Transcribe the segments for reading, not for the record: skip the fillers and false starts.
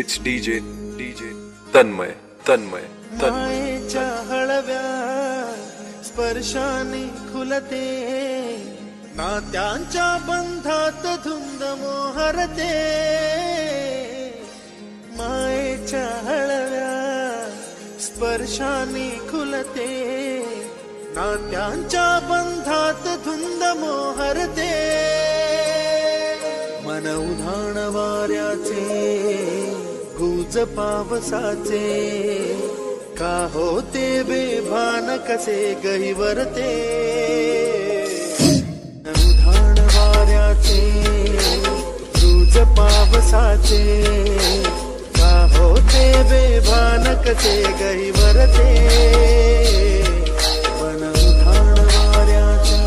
It's DJ Tanmay Tanmay मायेच्या हळव्या स्पर्शाने खुलते, नात्यांच्या बंधात धुंद मोहरते. मायेच्या हळव्या स्पर्शाने खुलते, नात्यांच्या बंधात धुंद मोहरते. मन उधाण वाऱ्याचे गुज पावसाचे, का होते बेभान कसे गहिवरते. उधाण वाऱ्याचे गुज पावसाचे, का होते बेभान कसे गहिवरते. मन उधाण वाऱ्याचे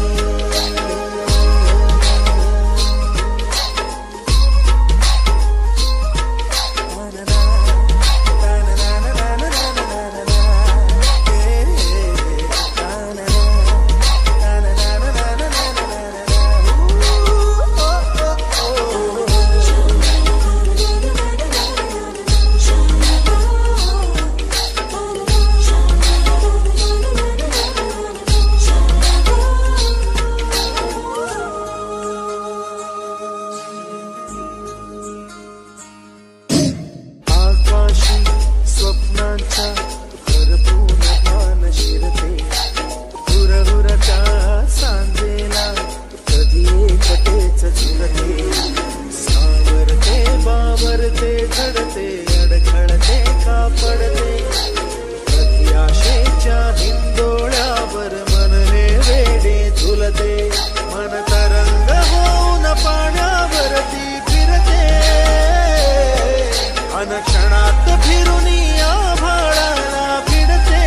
क्षणात फिरुनिया भाळाला भिडते.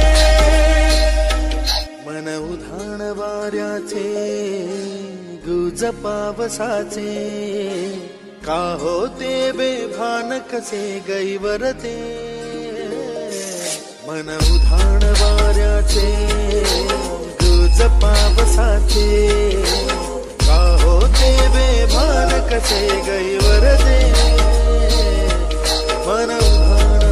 मन उधाण वाऱ्याचे गुज पावसाचे, का होते बेभान कसे गहिवरते. मन उधाण वाऱ्याचे गुज पावसाचे, का होते बेभान कसे गहिवरते. मन उधाण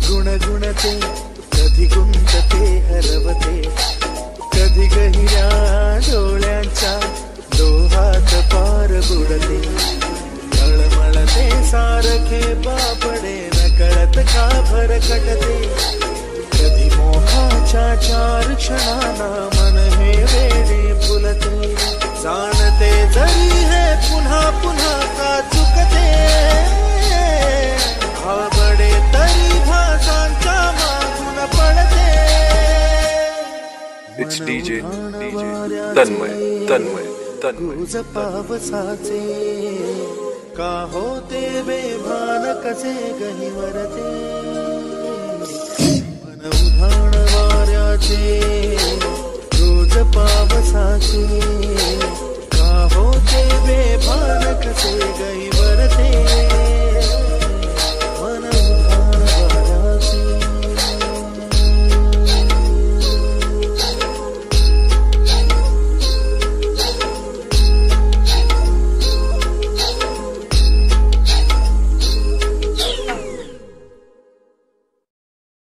गुणगुणते, कधी गुंतते हरवते, कधी गहिऱ्या डोळ्यांच्या डोहात पार बुडते. तळमळते सारखे बापडे, नकळत का भरकटते. कधी मोहाच्या चार क्षणांना मन हे वेडे फुलते. जाणते जरी हे पुन्हा पुन्हा का चुकते, आवडे तरी भाषांच्या मागून पडते. It's DJ तन्मय तन्मय गुज पावसाचे, का होते बेभान कसे गहिवरते. मन उधाण वाऱ्याचे गुज पावसाचे,